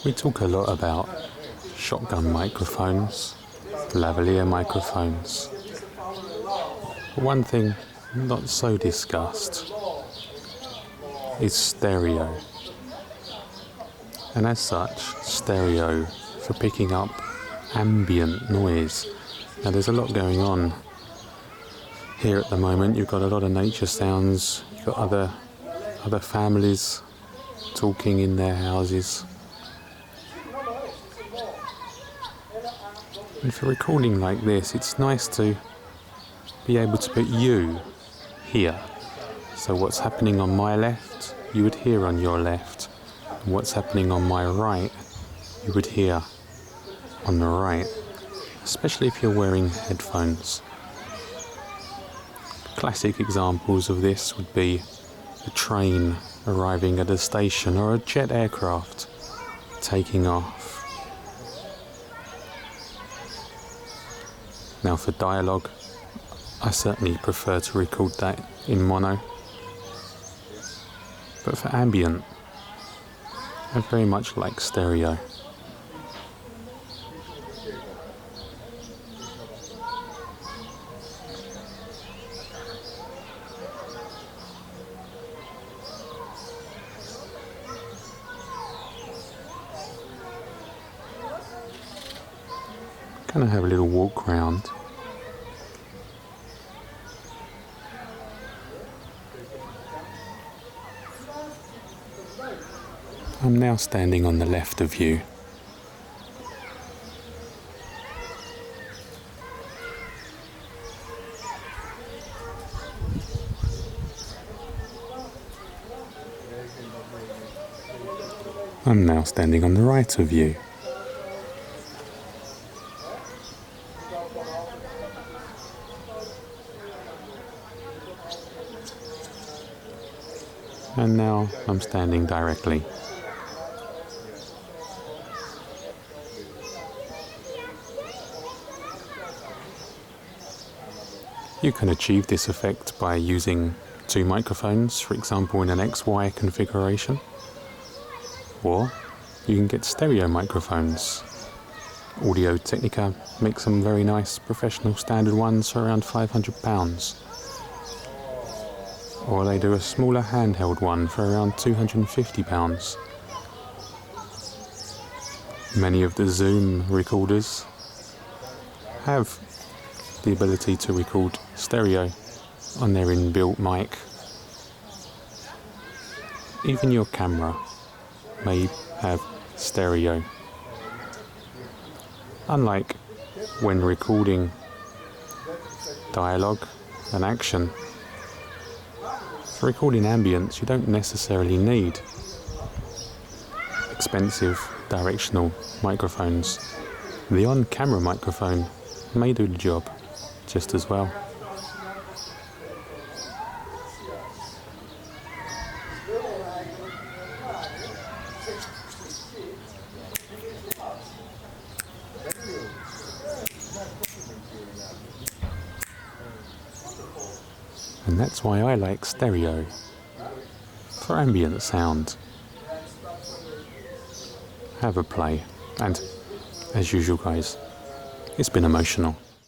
We talk a lot about shotgun microphones, lavalier microphones. But one thing not so discussed is stereo. And as such, stereo for picking up ambient noise. Now there's a lot going on here at the moment. You've got a lot of nature sounds, you've got other families talking in their houses. And for recording like this, it's nice to be able to put you here. So what's happening on my left, you would hear on your left. And what's happening on my right, you would hear on the right. Especially if you're wearing headphones. Classic examples of this would be a train arriving at a station or a jet aircraft taking off. Now for dialogue, I certainly prefer to record that in mono. But for ambient, I very much like stereo. Gonna have a little walk round. I'm now standing on the left of you. I'm now standing on the right of you. And now I'm standing directly. You can achieve this effect by using two microphones, for example in an XY configuration. Or you can get stereo microphones. Audio-Technica makes some very nice professional standard ones for around £500. Or they do a smaller handheld one for around £250. Many of the Zoom recorders have the ability to record stereo on their inbuilt mic. Even your camera may have stereo. Unlike when recording dialogue and action, for recording ambience you don't necessarily need expensive directional microphones. The on-camera microphone may do the job just as well. And that's why I like stereo for ambient sound. Have a play, and as usual guys, it's been emotional.